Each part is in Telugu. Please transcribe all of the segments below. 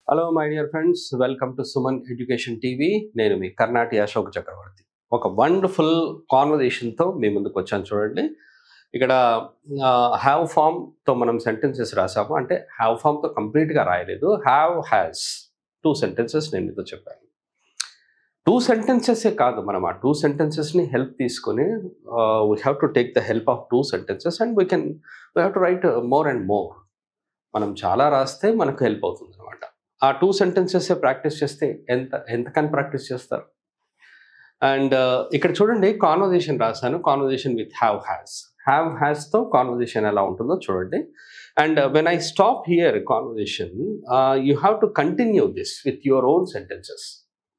Hello, my dear friends. Welcome to Suman Education TV. నేను మీ కర్ణాటి అశోక్ చక్రవర్తి. ఒక వండర్ఫుల్ కాన్వర్జేషన్తో మీ ముందుకు వచ్చాను చూడండి. ఇక్కడ హ్యావ్ ఫామ్తో మనం సెంటెన్సెస్ రాసాము. అంటే హ్యావ్ ఫామ్తో కంప్లీట్గా రాయలేదు. హ్యావ్ హ్యాస్ 2 సెంటెన్సెస్ నేను మీతో చెప్పాను. 2 సెంటెన్సెసే కాదు, మనం ఆ 2 సెంటెన్సెస్ని హెల్ప్ తీసుకొని we have to take the help of 2 sentences and we have to right more and more. మనం చాలా రాస్తే మనకు హెల్ప్ అవుతుంది అనమాట. ఆ 2 సెంటెన్సెస్ ప్రాక్టీస్ చేస్తే ఎంతకని ప్రాక్టీస్ చేస్తారు. అండ్ ఇక్కడ చూడండి, కాన్వర్జేషన్ రాశాను. కాన్వర్జేషన్ విత్ హ్యావ్ హ్యాస్తో కాన్వర్జేషన్ ఎలా ఉంటుందో చూడండి. And when I stop here conversation, you have to continue this with your own sentences.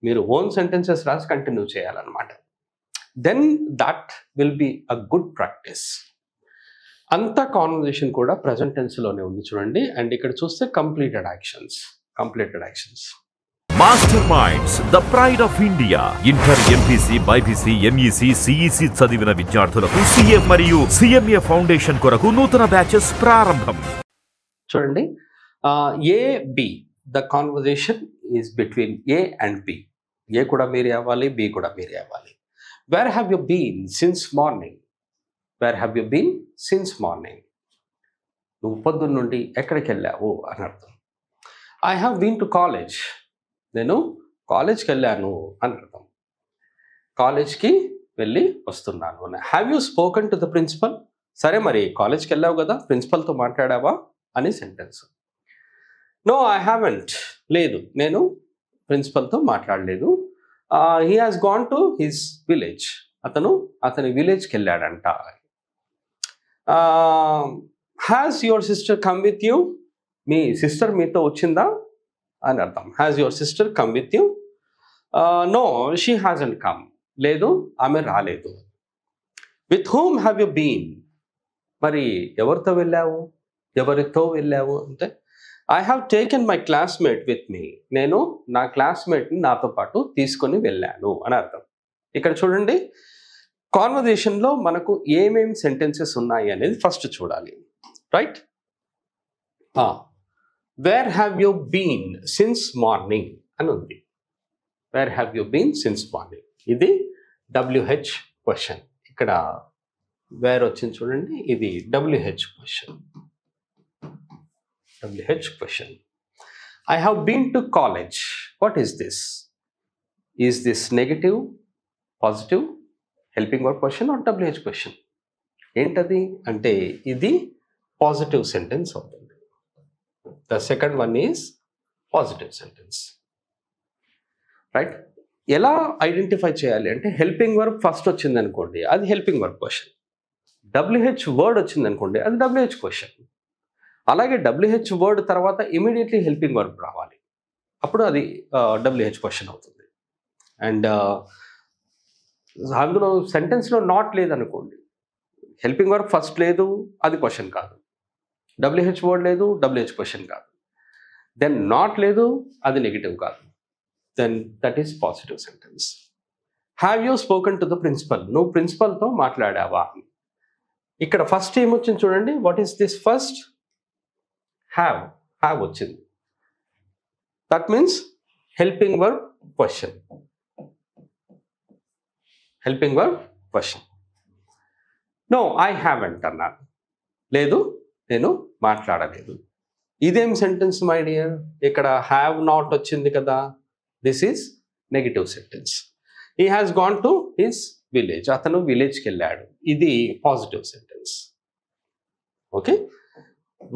మీరు ఓన్ సెంటెన్సెస్ రాసి కంటిన్యూ చేయాలన్నమాట. Then that will be a good practice. అంత కాన్వర్జేషన్ కూడా ప్రజెంట్ టెన్స్లోనే ఉంది చూడండి. అండ్ ఇక్కడ చూస్తే completed actions. Master minds, the pride of India. Inter, MPC, BiPC, MEC, CEC చదివిన విద్యార్థులకు సిఏ మరియు సిఎంఏ ఫౌండేషన్ కొరకు నూతన బ్యాచెస్ ప్రారంభం. చూడండి, A B, the conversation is between A and B. A కూడా మీరే అవ్వాలి, బి కూడా మీరే అవ్వాలి. Where have you been since morning? Where have you been since morning? నువ్వు పొద్దున్న నుండి ఎక్కడికి వెళ్ళావు అని అర్థం. I have been to college. నేను కాలేజ్కి వెళ్ళాను అని అర్థం. కాలేజ్కి వెళ్ళి వస్తున్నాను. Have you spoken to the principal? సరే, మరి కాలేజ్కి వెళ్ళావు కదా, ప్రిన్సిపల్తో మాట్లాడావా అని సెంటెన్స్. No I haven't. లేదు, నేను ప్రిన్సిపల్తో మాట్లాడలేదు. He has gone to his village. అతని విలేజ్కి వెళ్ళాడంట. Has your sister come with you? మీ సిస్టర్ మీతో వచ్చిందా అని అర్థం. Has your sister come with you? No she hasn't come. లేదు, ఆమె రాలేదు. With whom have you been? మరి ఎవరితో వెళ్ళావు అంటే I have taken my classmate with me. నేను నా క్లాస్మేట్ని నాతో పాటు తీసుకొని వెళ్ళాను అని అర్థం. ఇక్కడ చూడండి, కాన్వర్జేషన్లో మనకు ఏమేమి సెంటెన్సెస్ ఉన్నాయి అనేది ఫస్ట్ చూడాలి, right? Where have you been since morning అని ఉంది. Where have you been since morning, ఇది WH క్వశ్చన్. ఇక్కడ వేర్ వచ్చింది చూడండి, ఇది WH question. I have been to college. What is this? Is this negative, positive, helping verb question or WH question? ఏంటది అంటే ఇది పాజిటివ్ సెంటెన్స్ అవుతుంది. The second one is positive sentence, right? ఎలా ఐడెంటిఫై చేయాలి అంటే, హెల్పింగ్ వర్బ్ ఫస్ట్ వచ్చింది అనుకోండి, అది helping verb question. WH word వచ్చింది అనుకోండి, అది WH క్వశ్చన్. అలాగే WH వర్డ్ తర్వాత ఇమీడియట్లీ హెల్పింగ్ వర్బ్ రావాలి, అప్పుడు అది WH క్వశ్చన్ అవుతుంది. అండ్ అందులో సెంటెన్స్లో నాట్ లేదనుకోండి, హెల్పింగ్ వర్బ్ ఫస్ట్ లేదు, అది క్వశ్చన్ కాదు. WH వర్డ్ లేదు, WH క్వశ్చన్ కాదు. దెన్ నాట్ లేదు, అది నెగిటివ్ కాదు. Then that is positive sentence. Have you spoken to the principal? నువ్వు ప్రిన్సిపల్తో మాట్లాడావా? ఇక్కడ ఫస్ట్ ఏమొచ్చింది చూడండి. What is this first? Have వచ్చింది. That means helping verb question. No I haven't అన్నాను. లేదు, నేను మాట్లాడలేదు. ఇదేం సెంటెన్స్ మై డియర్? ఇక్కడ హ్యావ్ నాట్ వచ్చింది కదా, this is negative sentence. He has gone to his village. అతను విలేజ్కి వెళ్ళాడు. ఇది positive sentence. Okay,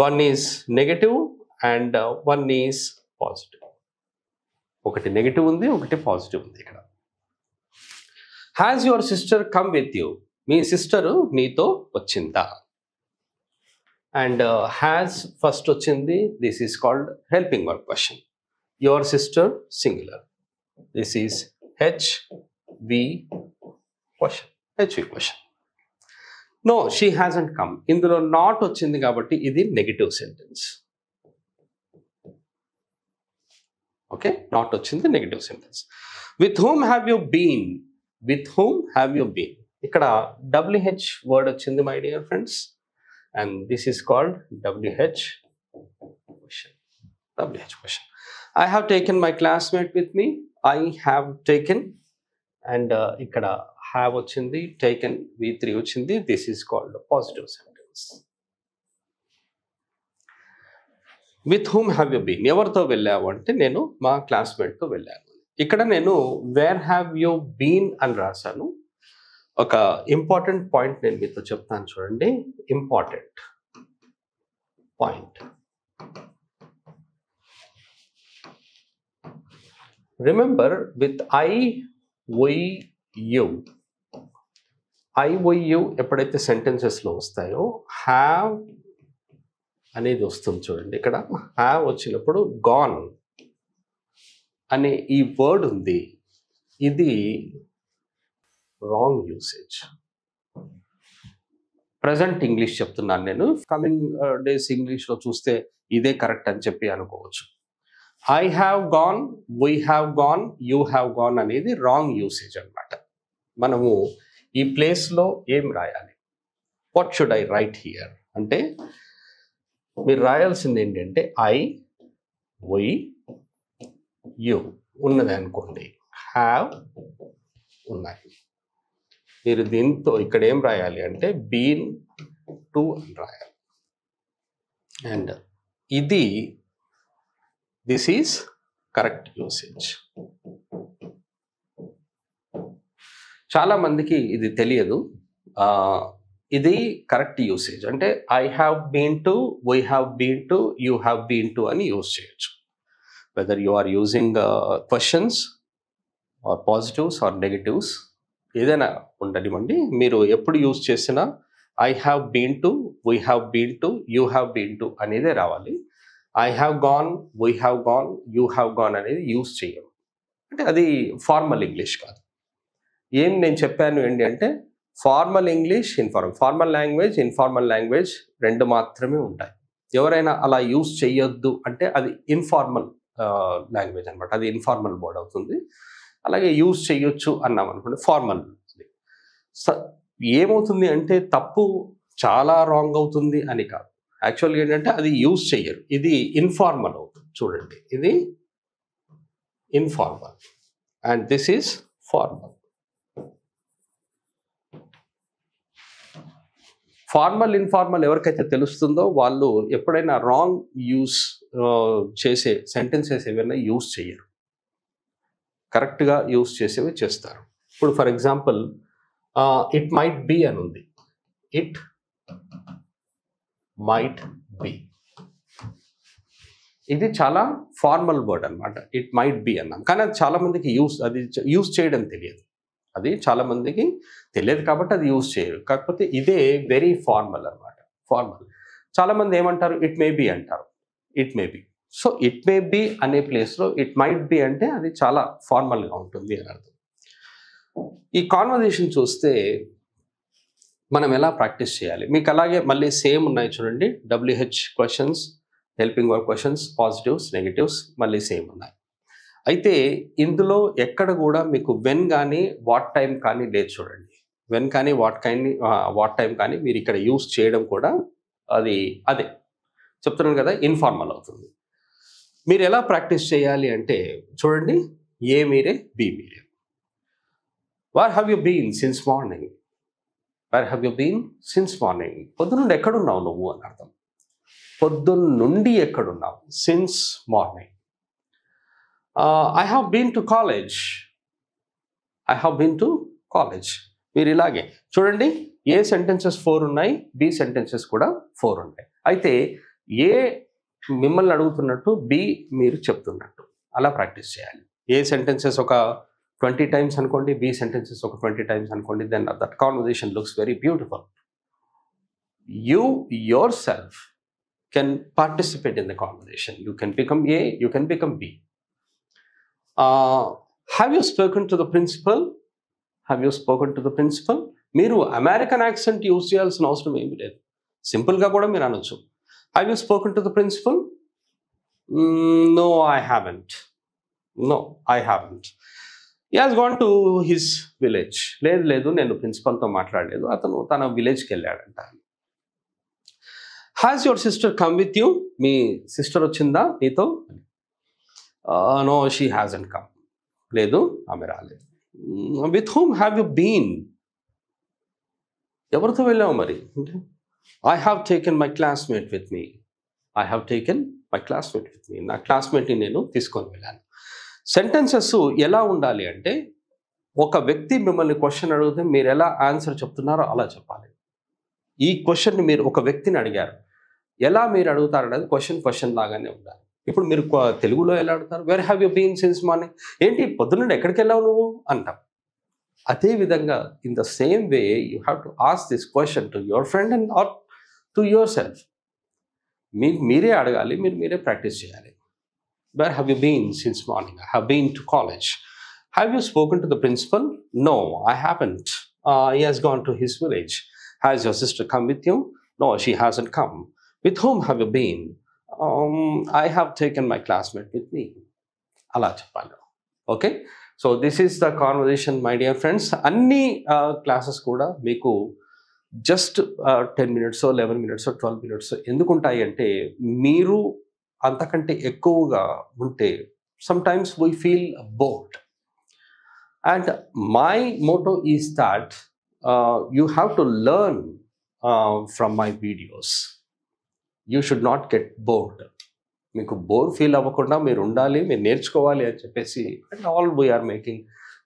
one is negative and one is positive. ఒకటి నెగిటివ్ ఉంది, ఒకటి పాజిటివ్ ఉంది. ఇక్కడ has your sister come with you? మీ సిస్టరు మీతో వచ్చిందా? అండ్ హ్యాస్ ఫస్ట్ వచ్చింది, this is called helping verb question. Your sister singular, this is HV question. No she hasn't come, ఇందులో నాట్ వచ్చింది కాబట్టి ఇది నెగిటివ్ సెంటెన్స్. ఓకే, నాట్ వచ్చింది, negative sentence. With whom have you been? ఇక్కడ WH వర్డ్ వచ్చింది my dear friends, and this is called WH question. WH question. I have taken my classmate with me. I have taken, and ఇక్కడ have వచ్చింది, taken V3 వచ్చింది. This is called a positive sentence. With whom have you been? ఎవరితో వెళ్ళావు అంటే నేను మా క్లాస్మేట్తో వెళ్ళాను. ఇక్కడ నేను వేర్ హ్యావ్ యూ బీన్ అని రాశాను. ఒక ఇంపార్టెంట్ పాయింట్ నేను మీతో చెప్తాను చూడండి. Important point. Remember with I we you, I we you ఎప్పుడైతే సెంటెన్సెస్లో వస్తాయో హ్యావ్ అనేది వస్తుంది చూడండి. ఇక్కడ హ్యావ్ వచ్చినప్పుడు గాన్ అనే ఈ వర్డ్ ఉంది. ఇది రాంగ్ యూసేజ్. ప్రజెంట్ ఇంగ్లీష్ చెప్తున్నాను నేను. కమింగ్ డేస్ ఇంగ్లీష్లో చూస్తే ఇదే కరెక్ట్ అని చెప్పి అనుకోవచ్చు. I have gone, we have gone, you have gone అనేది రాంగ్ యూసేజ్ అనమాట. మనము ఈ ప్లేస్లో ఏం రాయాలి? What should I right here అంటే మీరు రాయాల్సింది ఏంటంటే ఐ వై యూ ఉన్నది అనుకోండి, హ్యావ్ ఉన్నాయి. మీరు దీంతో ఇక్కడ ఏం రాయాలి అంటే బీన్ టు అని రాయాలి. అండ్ ఇది దిస్ ఈజ్ కరెక్ట్ యూసేజ్. చాలా మందికి ఇది తెలియదు. ఇది కరెక్ట్ యూసేజ్. అంటే I have been to, we have been to, you have been to అని యూజ్ చేయొచ్చు. Whether you are using questions or positives or negatives ఏదైనా ఉండనివ్వండి, మీరు ఎప్పుడు యూజ్ చేసినా I have been to, we have been to, you have been to అనేదే రావాలి. I have gone, we have gone, you have gone అనేది యూజ్ చేయం. అంటే అది ఫార్మల్ ఇంగ్లీష్ కాదు. ఏం నేను చెప్పాను ఏంటి అంటే formal English, formal language, informal language రెండు మాత్రమే ఉంటాయి. ఎవరైనా అలా యూజ్ చేయొద్దు అంటే అది ఇన్ఫార్మల్ లాంగ్వేజ్ అనమాట. అది ఇన్ఫార్మల్ వర్డ్ అవుతుంది. అలాగే యూజ్ చేయొచ్చు అన్నాం అనుకోండి ఫార్మల్. ఏమవుతుంది అంటే తప్పు చాలా రాంగ్ అవుతుంది అని కాదు. యాక్చువల్గా ఏంటంటే అది యూజ్ చెయ్యరు. ఇది ఇన్ఫార్మల్ అవుతుంది చూడండి. ఇది informal and this is formal. Formal informal ఎవరికైతే తెలుస్తుందో వాళ్ళు ఎప్పుడైనా రాంగ్ యూస్ చేసే సెంటెన్సెస్ ఏమైనా యూజ్ చేయరు, కరెక్ట్గా యూజ్ చేసేవి చేస్తారు. ఇప్పుడు for example it might be అని ఉంది. ఇట్ మైట్ బీ ఇది చాలా ఫార్మల్ వర్డ్ అనమాట. ఇట్ మైట్ బీ అన్నాం, కానీ అది చాలా మందికి యూజ్ చేయడం తెలియదు. అది చాలా మందికి తెలియదు కాబట్టి అది యూజ్ చేయరు. కాకపోతే ఇదే వెరీ ఫార్మల్ అనమాట. ఫార్మల్. చాలామంది ఏమంటారు? ఇట్ మే బీ అంటారు. It may be. So it may be అనే ప్లేస్లో ఇట్ మైట్ బీ అంటే అది చాలా ఫార్మల్గా ఉంటుంది అని అర్థం. ఈ కాన్వర్జేషన్ చూస్తే మనం ఎలా ప్రాక్టీస్ చేయాలి? మీకు అలాగే మళ్ళీ సేమ్ ఉన్నాయి చూడండి. WH questions, helping work questions, positives, negatives మళ్ళీ సేమ్ ఉన్నాయి. అయితే ఇందులో ఎక్కడ కూడా మీకు వెన్ కానీ వాట్ టైం కానీ లేదు చూడండి. వెన్ కానీ వాట్ టైం కానీ మీరు ఇక్కడ యూజ్ చేయడం కూడా అదే చెప్తున్నాను కదా, ఇన్ఫార్మల్ అవుతుంది. మీరు ఎలా ప్రాక్టీస్ చేయాలి అంటే చూడండి, ఏ మీరే, బి మీరే. Where have you been since morning? Where have you been since morning? పొద్దునుండి ఎక్కడున్నావు నువ్వు అని అర్థం. పొద్దున్న నుండి ఎక్కడున్నావు? Since morning. I have been to college. I have been to college. మీరు ఇలాగే చూడండి, ఏ సెంటెన్సెస్ 4 ఉన్నాయి, బి సెంటెన్సెస్ కూడా 4 ఉన్నాయి. అయితే ఏ మిమ్మల్ని అడుగుతున్నట్టు, బి మీరు చెప్తున్నట్టు అలా ప్రాక్టీస్ చేయాలి. ఏ సెంటెన్సెస్ ఒక 20 టైమ్స్ అనుకోండి, బి సెంటెన్సెస్ ఒక 20 టైమ్స్ అనుకోండి. Then that conversation looks very beautiful. You yourself can participate in the conversation. You can become A, you can become B. Have you spoken to the principal? Have you spoken to the principal? మీరు అమెరికన్ యాక్సెంట్ యూజ్ చేయాల్సిన అవసరం ఏమీ లేదు. సింపుల్గా కూడా మీరు అనొచ్చు. Have you spoken to the principal? No, I haven't. No, I haven't. He has gone to his village. లేదు నేను ప్రిన్సిపల్తో మాట్లాడలేదు, అతను తన విలేజ్కి వెళ్ళాడంట. Has your sister come with you? మీ సిస్టర్ వచ్చిందా నీతో? No she hasn't come. లేదు, ఆమె రాలేదు. With whom have you been? ఎవరితో వెళ్ళావు మరి? I have taken my classmate with me. I have taken my classmate with me. నా క్లాస్మేట్ని నేను తీసుకొని వెళ్ళాను. సెంటెన్సెస్ ఎలా ఉండాలి అంటే, ఒక వ్యక్తి మిమ్మల్ని క్వశ్చన్ అడిగితే మీరు ఎలా ఆన్సర్ చెప్తున్నారో అలా చెప్పాలి. ఈ క్వశ్చన్ని మీరు ఒక వ్యక్తిని అడిగారు, ఎలా మీరు అడుగుతారు అనేది క్వశ్చన్ లాగానే ఉండాలి. ఇప్పుడు మీరు తెలుగులో ఎలా అడుగుతారు? Where have you been since morning? ఏంటి పొద్దున్న ఎక్కడికి వెళ్ళావు నువ్వు అంటాం. అదేవిధంగా in the same way you have to ask this question to your friend and or to yourself. మీరే అడగాలి, మీరే ప్రాక్టీస్ చేయాలి. Where have you been since morning? I have been to college. Have you spoken to the principal? No, I haven't. He has gone to his village. Has your sister come with you? No, she hasn't come. With whom have you been? I have taken my classmate with me. Ala cheppali. Okay? So this is the conversation, my dear friends. Anni classes kuda meeku just 10 minutes or 11 minutes or 12 minutes endukuntayi ante meeru అంతకంటే ఎక్కువగా ఉంటే sometimes we feel bored. And my motto is that you have to learn from my videos. You should not get bored. మీకు బోర్ ఫీల్ అవ్వకుండా మీరు ఉండాలి, మీరు నేర్చుకోవాలి అని చెప్పేసి and all we are making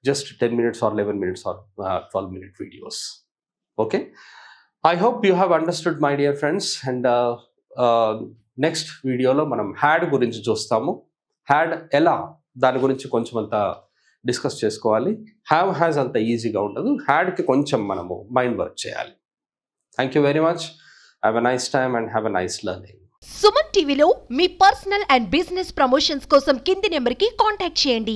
just 10 minutes or 11 minutes or 12-minute videos. Okay? I hope you have understood, my dear friends. And next వీడియోలో మనం హ్యాడ్ గురించి చూస్తాము. హ్యాడ్ ఎలా, దాని గురించి కొంచెం అంత డిస్కస్ చేసుకోవాలి. హ్యాజ్ అంత ఈజీగా ఉండదు. హ్యాడ్కి కొంచెం మనము మైండ్ వర్క్ చేయాలి. Thank you very much. Have a nice time and have a nice learning. Suman టీవీలో మీ పర్సనల్ అండ్ బిజినెస్ ప్రమోషన్స్ కోసం కింది నెంబర్కి కాంటాక్ట్ చేయండి.